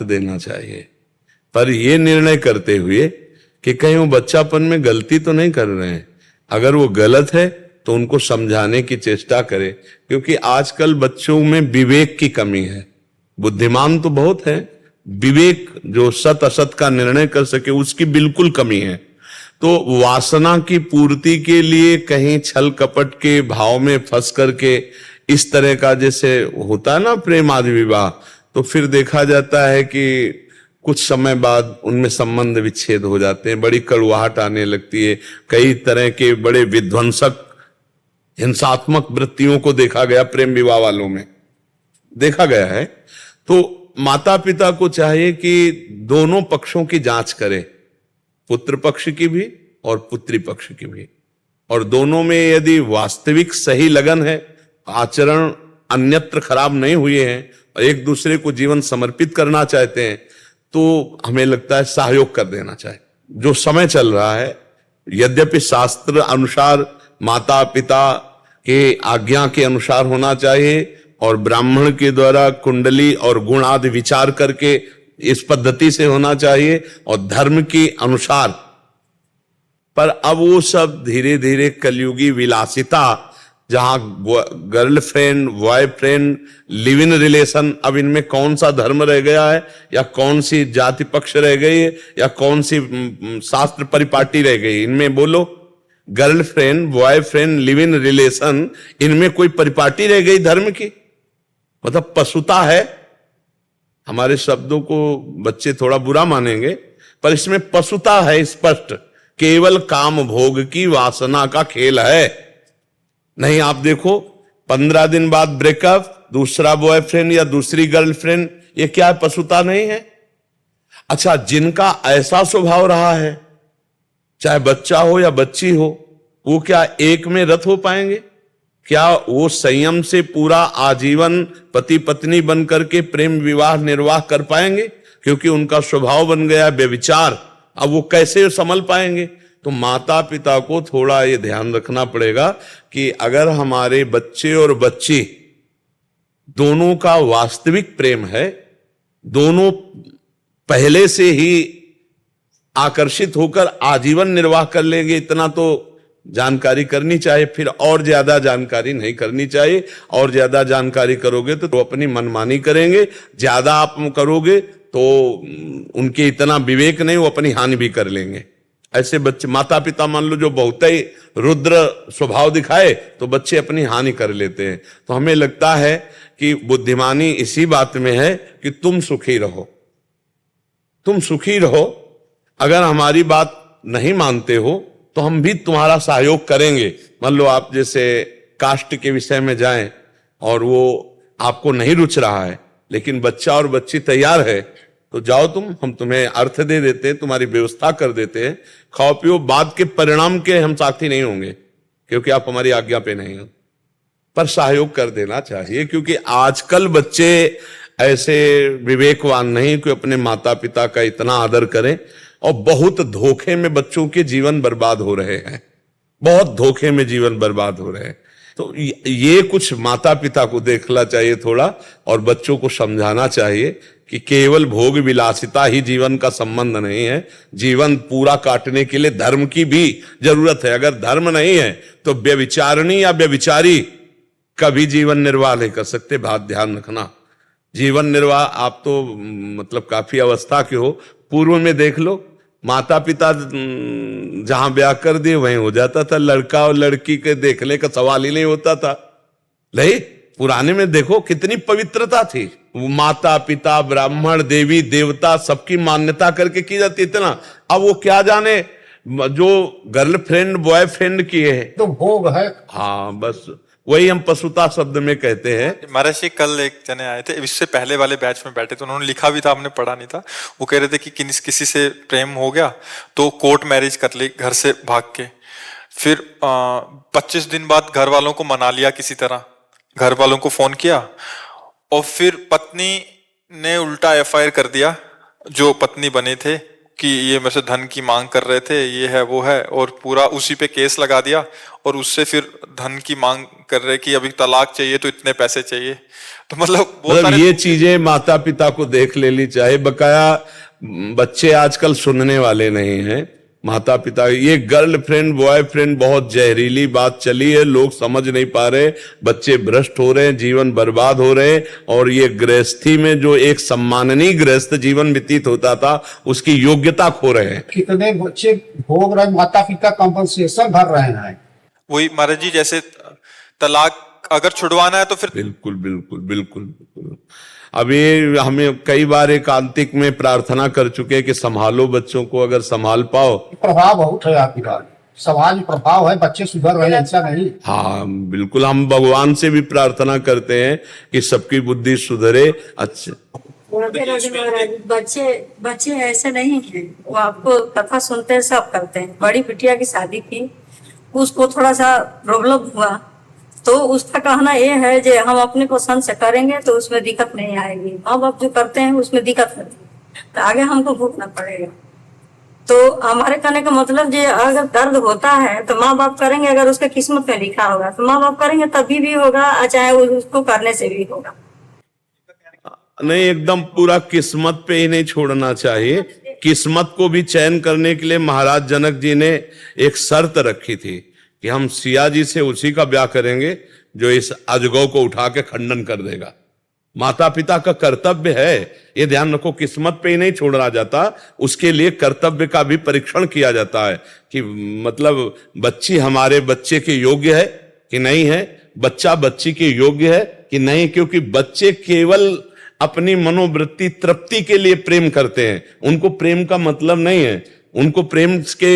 देना चाहिए, पर यह निर्णय करते हुए कि कहीं वो बच्चापन में गलती तो नहीं कर रहे हैं। अगर वो गलत है तो उनको समझाने की चेष्टा करें, क्योंकि आजकल बच्चों में विवेक की कमी है। बुद्धिमान तो बहुत है, विवेक जो सत असत का निर्णय कर सके उसकी बिल्कुल कमी है। तो वासना की पूर्ति के लिए कहीं छल कपट के भाव में फंस करके इस तरह का जैसे होता है ना प्रेम आदि विवाह, तो फिर देखा जाता है कि कुछ समय बाद उनमें संबंध विच्छेद हो जाते हैं, बड़ी कड़वाहट आने लगती है। कई तरह के बड़े विध्वंसक हिंसात्मक वृत्तियों को देखा गया प्रेम विवाह वालों में, देखा गया है। तो माता पिता को चाहिए कि दोनों पक्षों की जांच करें, पुत्र पक्ष की भी और पुत्री पक्ष की भी, और दोनों में यदि वास्तविक सही लगन है, आचरण अन्यत्र खराब नहीं हुए हैं और एक दूसरे को जीवन समर्पित करना चाहते हैं, तो हमें लगता है सहयोग कर देना चाहिए। जो समय चल रहा है, यद्यपि शास्त्र अनुसार माता पिता के आज्ञा के अनुसार होना चाहिए और ब्राह्मण के द्वारा कुंडली और गुण आदि विचार करके इस पद्धति से होना चाहिए और धर्म के अनुसार, पर अब वो सब धीरे धीरे कलयुगी विलासिता, जहां girlfriend boyfriend live in relation, अब इनमें कौन सा धर्म रह गया है या कौन सी जाति पक्ष रह गई है या कौन सी शास्त्र परिपाटी रह गई? इनमें बोलो, girlfriend boyfriend live in relation, इनमें कोई परिपाटी रह गई धर्म की? मतलब पशुता है। हमारे शब्दों को बच्चे थोड़ा बुरा मानेंगे, पर इसमें पशुता है स्पष्ट। केवल काम भोग की वासना का खेल है। नहीं, आप देखो 15 दिन बाद ब्रेकअप, दूसरा बॉयफ्रेंड या दूसरी गर्लफ्रेंड, ये क्या है? पशुता नहीं है? अच्छा, जिनका ऐसा स्वभाव रहा है, चाहे बच्चा हो या बच्ची हो, वो क्या एक में रत हो पाएंगे? क्या वो संयम से पूरा आजीवन पति पत्नी बन करके प्रेम विवाह निर्वाह कर पाएंगे? क्योंकि उनका स्वभाव बन गया व्यभिचार। अब वो कैसे संभल पाएंगे? तो माता पिता को थोड़ा ये ध्यान रखना पड़ेगा कि अगर हमारे बच्चे और बच्ची दोनों का वास्तविक प्रेम है, दोनों पहले से ही आकर्षित होकर आजीवन निर्वाह कर लेंगे, इतना तो जानकारी करनी चाहिए। फिर और ज्यादा जानकारी नहीं करनी चाहिए। और ज्यादा जानकारी करोगे तो अपनी मनमानी करेंगे, ज्यादा आप करोगे तो उनके इतना विवेक नहीं, वो अपनी हानि भी कर लेंगे। ऐसे बच्चे, माता पिता मान लो जो बहुत ही रुद्र स्वभाव दिखाए तो बच्चे अपनी हानि कर लेते हैं। तो हमें लगता है कि बुद्धिमानी इसी बात में है कि तुम सुखी रहो, तुम सुखी रहो। अगर हमारी बात नहीं मानते हो तो हम भी तुम्हारा सहयोग करेंगे। मान लो आप जैसे कास्ट के विषय में जाएं और वो आपको नहीं रुच रहा है, लेकिन बच्चा और बच्ची तैयार है, तो जाओ तुम, हम तुम्हें अर्थ दे देते हैं, तुम्हारी व्यवस्था कर देते हैं, खाओ पियो। बाद के परिणाम के हम साथी नहीं होंगे क्योंकि आप हमारी आज्ञा पे नहीं हो, पर सहयोग कर देना चाहिए। क्योंकि आजकल बच्चे ऐसे विवेकवान नहीं कि अपने माता पिता का इतना आदर करें, और बहुत धोखे में बच्चों के जीवन बर्बाद हो रहे हैं, बहुत धोखे में जीवन बर्बाद हो रहे हैं। तो ये कुछ माता पिता को देखना चाहिए थोड़ा, और बच्चों को समझाना चाहिए कि केवल भोग विलासिता ही जीवन का संबंध नहीं है। जीवन पूरा काटने के लिए धर्म की भी जरूरत है। अगर धर्म नहीं है तो व्यभिचारिणी या व्यभिचारी कभी जीवन निर्वाह नहीं कर सकते। बात ध्यान रखना। जीवन निर्वाह, आप तो मतलब काफी अवस्था के हो, पूर्व में देख लो, माता पिता जहां ब्याह कर दिए वहीं हो जाता था। लड़का और लड़की के देखने का सवाल ही नहीं होता था। नहीं, पुराने में देखो कितनी पवित्रता थी। माता पिता ब्राह्मण देवी देवता सबकी मान्यता करके की जाती। इतना अब वो क्या जाने, जो गर्लफ्रेंड बॉयफ्रेंड की है तो भोग है। हाँ, बस वही हम पशुता शब्द में कहते हैं। महर्षि कल एक जने आए थे, इससे पहले वाले बैच में बैठे थे, उन्होंने लिखा भी था, आपने पढ़ा नहीं था। वो कह रहे थे कि किसी से प्रेम हो गया तो कोर्ट मैरिज कर ली घर से भाग के, फिर 25 दिन बाद घर वालों को मना लिया किसी तरह, घर वालों को फोन किया, और फिर पत्नी ने उल्टा FIR कर दिया जो पत्नी बने थे कि ये मेरे से धन की मांग कर रहे थे, ये है वो है, और पूरा उसी पे केस लगा दिया और उससे फिर धन की मांग कर रहे कि अभी तलाक चाहिए तो इतने पैसे चाहिए। तो मतलब बहुत सारे ये चीजें माता पिता को देख लेनी चाहिए। बकाया बच्चे आजकल सुनने वाले नहीं हैं। माता पिता, ये गर्लफ्रेंड बॉयफ्रेंड बहुत जहरीली बात चली है, लोग समझ नहीं पा रहे, बच्चे भ्रष्ट हो रहे हैं, जीवन बर्बाद हो रहे हैं। और ये गृहस्थी में जो एक सम्माननीय गृहस्थ जीवन व्यतीत होता था, उसकी योग्यता खो रहे हैं। कितने बच्चे भोग रहे, माता पिता कंपनसेशन भर रहे हैं। वही महाराज जी, जैसे तलाक अगर छुड़वाना है तो फिर बिल्कुल बिल्कुल बिल्कुल बिल्कुल। अभी हमें कई बार एकांतिक में प्रार्थना कर चुके हैं कि संभालो बच्चों को, अगर संभाल पाओ। प्रभाव बहुत है आपकी बात, समाज में प्रभाव है, बच्चे सुधर रहे हैं, ऐसा नहीं। हाँ बिल्कुल, हम भगवान से भी प्रार्थना करते हैं कि सबकी बुद्धि सुधरे। अच्छा, बच्चे ऐसे नहीं हैं, वो आपको कथा सुनते हैं, सब करते हैं। बड़ी बिटिया की शादी की, उसको थोड़ा सा प्रॉब्लम हुआ तो उसका कहना ये है कि हम अपने पसंद से करेंगे तो उसमें दिक्कत नहीं आएगी, माँ बाप जो करते हैं उसमें दिक्कत होती है तो आगे हमको भुगतना पड़ेगा। तो हमारे कहने का मतलब ये, अगर दर्द होता है तो माँ बाप करेंगे, अगर उसके किस्मत में लिखा होगा तो माँ बाप करेंगे, तभी भी होगा, चाहे उसको करने से भी होगा। नहीं, एकदम पूरा किस्मत पे ही नहीं छोड़ना चाहिए। किस्मत को भी चयन करने के लिए महाराज जनक जी ने एक शर्त रखी थी कि हम सिया जी से उसी का ब्याह करेंगे जो इस अजगौ को उठा के खंडन कर देगा। माता पिता का कर्तव्य है, ये ध्यान रखो, किस्मत पे ही नहीं छोड़ा जाता, उसके लिए कर्तव्य का भी परीक्षण किया जाता है कि मतलब बच्ची हमारे बच्चे के योग्य है कि नहीं है, बच्चा बच्ची के योग्य है कि नहीं। क्योंकि बच्चे केवल अपनी मनोवृत्ति तृप्ति के लिए प्रेम करते हैं, उनको प्रेम का मतलब नहीं है। उनको प्रेम के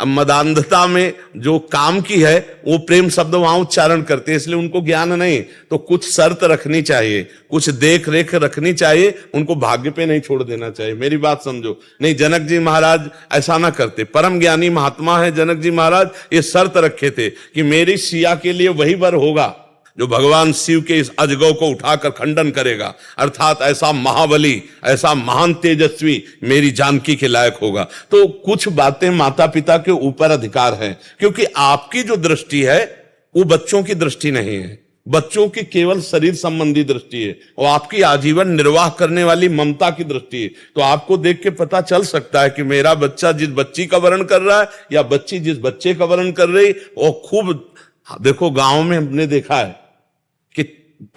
मदान्धता में जो काम की है वो प्रेम शब्द वहां उच्चारण करते हैं, इसलिए उनको ज्ञान नहीं। तो कुछ शर्त रखनी चाहिए, कुछ देख रेख रखनी चाहिए, उनको भाग्य पे नहीं छोड़ देना चाहिए। मेरी बात समझो। नहीं, जनक जी महाराज ऐसा ना करते, परम ज्ञानी महात्मा है जनक जी महाराज, ये शर्त रखे थे कि मेरी सिया के लिए वही वर होगा जो भगवान शिव के इस अजगौ को उठाकर खंडन करेगा, अर्थात ऐसा महाबली, ऐसा महान तेजस्वी मेरी जानकी के लायक होगा। तो कुछ बातें माता पिता के ऊपर अधिकार है, क्योंकि आपकी जो दृष्टि है वो बच्चों की दृष्टि नहीं है, बच्चों की केवल शरीर संबंधी दृष्टि है, और आपकी आजीवन निर्वाह करने वाली ममता की दृष्टि है। तो आपको देख के पता चल सकता है कि मेरा बच्चा जिस बच्ची का वर्ण कर रहा है या बच्ची जिस बच्चे का वर्ण कर रही, और खूब देखो गांव में हमने देखा है कि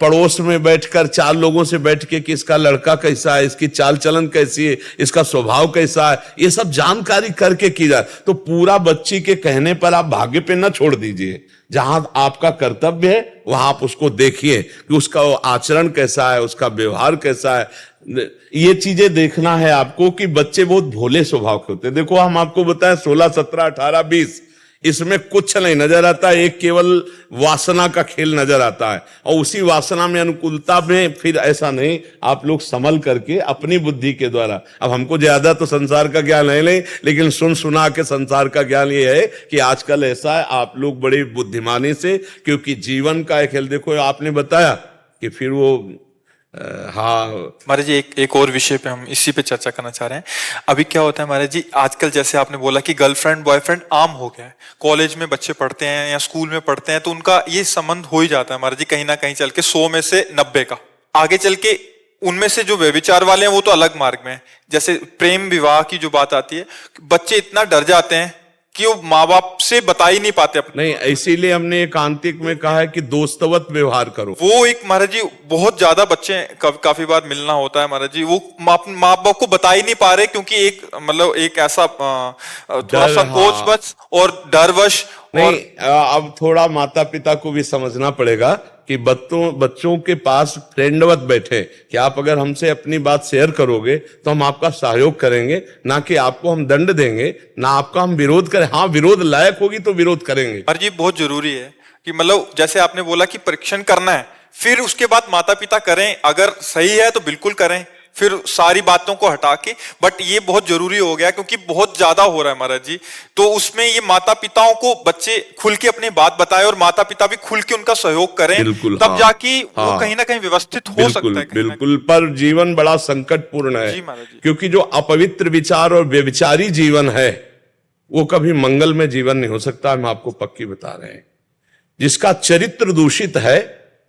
पड़ोस में बैठकर चार लोगों से बैठ के कि इसका लड़का कैसा है, इसकी चाल चलन कैसी है, इसका स्वभाव कैसा है, ये सब जानकारी करके की जाए। तो पूरा बच्ची के कहने पर आप भाग्य पे न छोड़ दीजिए, जहां आपका कर्तव्य है वहां आप उसको देखिए कि उसका आचरण कैसा है, उसका व्यवहार कैसा है। ये चीजें देखना है आपको कि बच्चे बहुत भोले स्वभाव के होते हैं। देखो हम आपको बताएं 16, 17, 18, 20 इसमें कुछ नहीं नजर आता, एक केवल वासना का खेल नजर आता है, और उसी वासना में अनुकूलता में फिर ऐसा नहीं, आप लोग संभल करके अपनी बुद्धि के द्वारा। अब हमको ज्यादा तो संसार का ज्ञान है नहीं, लेकिन सुन सुना के संसार का ज्ञान ये है कि आजकल ऐसा है, आप लोग बड़ी बुद्धिमानी से, क्योंकि जीवन का एक खेल, देखो आपने बताया कि फिर वो हाँ महाराज जी, एक और विषय पे हम इसी पे चर्चा करना चाह रहे हैं। अभी क्या होता है महाराज जी, आजकल जैसे आपने बोला कि गर्लफ्रेंड बॉयफ्रेंड आम हो गया है, कॉलेज में बच्चे पढ़ते हैं या स्कूल में पढ़ते हैं तो उनका ये संबंध हो ही जाता है महाराज जी, कहीं ना कहीं चल के 100 में से 90 का। आगे चल के उनमें से जो व्यभिचार वाले हैं वो तो अलग मार्ग में है। जैसे प्रेम विवाह की जो बात आती है, बच्चे इतना डर जाते हैं कि वो माँ बाप से बता ही नहीं पाते अपने। नहीं, इसीलिए हमने एकांतिक में कहा है कि दोस्तवत व्यवहार करो। वो एक महाराज जी बहुत ज्यादा बच्चे काफी बार मिलना होता है महाराज जी, वो माँ बाप को बता ही नहीं पा रहे, क्योंकि एक मतलब एक ऐसा थोड़ा संकोच बस और डरवश। नहीं, अब थोड़ा माता पिता को भी समझना पड़ेगा कि बच्चों के पास फ्रेंडवत बैठे कि आप अगर हमसे अपनी बात शेयर करोगे तो हम आपका सहयोग करेंगे, ना कि आपको हम दंड देंगे, ना आपका हम विरोध करें। हाँ, विरोध लायक होगी तो विरोध करेंगे। पर जी बहुत जरूरी है कि मतलब जैसे आपने बोला कि परीक्षण करना है, फिर उसके बाद माता पिता करें, अगर सही है तो बिल्कुल करें, फिर सारी बातों को हटा के, बट ये बहुत जरूरी हो गया क्योंकि बहुत ज्यादा हो रहा है महाराज जी। तो उसमें ये माता पिताओं को बच्चे खुल के अपनी बात बताएं और माता पिता भी खुल के उनका सहयोग करें, बिल्कुल, तब हाँ, जाके वो हाँ, कहीं ना कहीं व्यवस्थित हो बिल्कुल सकता है कहीं ना बिल्कुल। पर जीवन बड़ा संकटपूर्ण जी है, महाराज जी। क्योंकि जो अपवित्र विचार और व्यभिचारी जीवन है वो कभी मंगल में जीवन नहीं हो सकता। हम आपको पक्की बता रहे हैं। जिसका चरित्र दूषित है,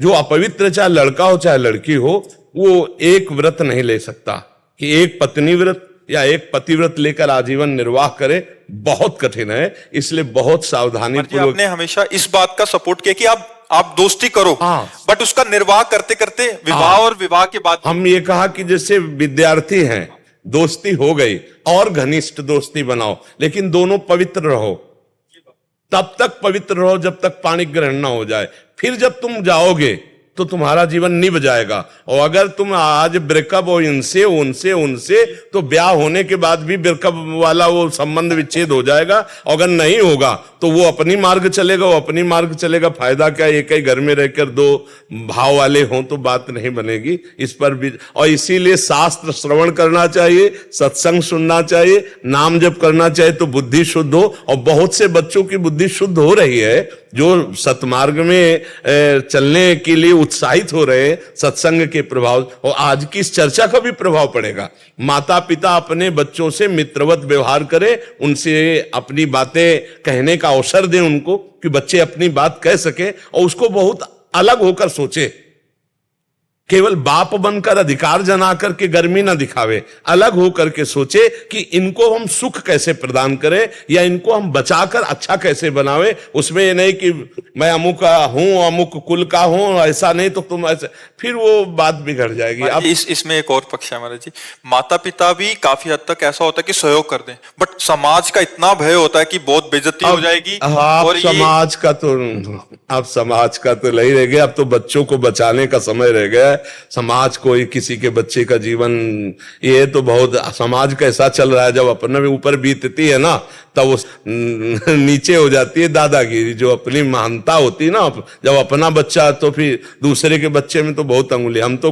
जो अपवित्र, चाहे लड़का हो चाहे लड़की हो, वो एक व्रत नहीं ले सकता कि एक पत्नी व्रत या एक पतिव्रत लेकर आजीवन निर्वाह करे। बहुत कठिन है, इसलिए बहुत सावधानी महाराज जी, पूर्वक। आपने हमेशा इस बात का सपोर्ट किया कि आप दोस्ती करो, हाँ। बट उसका निर्वाह करते करते विवाह और विवाह के बाद हम ये कहा कि जैसे विद्यार्थी हैं, दोस्ती हो गई और घनिष्ठ दोस्ती बनाओ, लेकिन दोनों पवित्र रहो। तब तक पवित्र रहो जब तक पाणी ग्रहण ना हो जाए। फिर जब तुम जाओगे तो तुम्हारा जीवन निभ जाएगा। और अगर तुम आज ब्रेकअप हो इनसे उनसे उनसे, तो ब्याह होने के बाद भी ब्रेकअप वाला वो संबंध विच्छेद हो जाएगा। अगर नहीं होगा तो वो अपनी मार्ग चलेगा, वो अपनी मार्ग चलेगा। फायदा क्या, एक ही घर में रहकर दो भाव वाले हों तो बात नहीं बनेगी। इस पर भी, और इसीलिए शास्त्र श्रवण करना चाहिए, सत्संग सुनना चाहिए, नाम जप करना चाहिए तो बुद्धि शुद्ध हो। और बहुत से बच्चों की बुद्धि शुद्ध हो रही है जो सतमार्ग में चलने के लिए उत्साहित हो रहे हैं सत्संग के प्रभाव। और आज की इस चर्चा का भी प्रभाव पड़ेगा। माता पिता अपने बच्चों से मित्रवत व्यवहार करें, उनसे अपनी बातें कहने का अवसर दें उनको, कि बच्चे अपनी बात कह सके और उसको बहुत अलग होकर सोचे। केवल बाप बनकर अधिकार जना करके गर्मी ना दिखावे, अलग होकर के सोचे कि इनको हम सुख कैसे प्रदान करें या इनको हम बचाकर अच्छा कैसे बनावे। उसमें ये नहीं कि मैं अमुक का हूं, अमुक कुल का हूं, ऐसा नहीं तो तुम ऐसे, फिर वो बात बिगड़ जाएगी। अब इसमें एक और पक्ष है महाराज जी, माता पिता भी काफी हद तक ऐसा होता है कि सहयोग कर दें, बट समाज का इतना भय होता है कि बहुत बेइज्जती हो जाएगी। और समाज का तो, अब समाज का तो नहीं रह गया, अब तो बच्चों को बचाने का समय रह गया। समाज कोई किसी के बच्चे का जीवन, ये तो बहुत, समाज कैसा चल रहा है, जब अपने ऊपर बीतती है ना तब वो नीचे हो जाती है दादागिरी। जो अपनी महानता होती है ना, जब अपना बच्चा तो फिर दूसरे के बच्चे में तो बहुत अंगुली। हम तो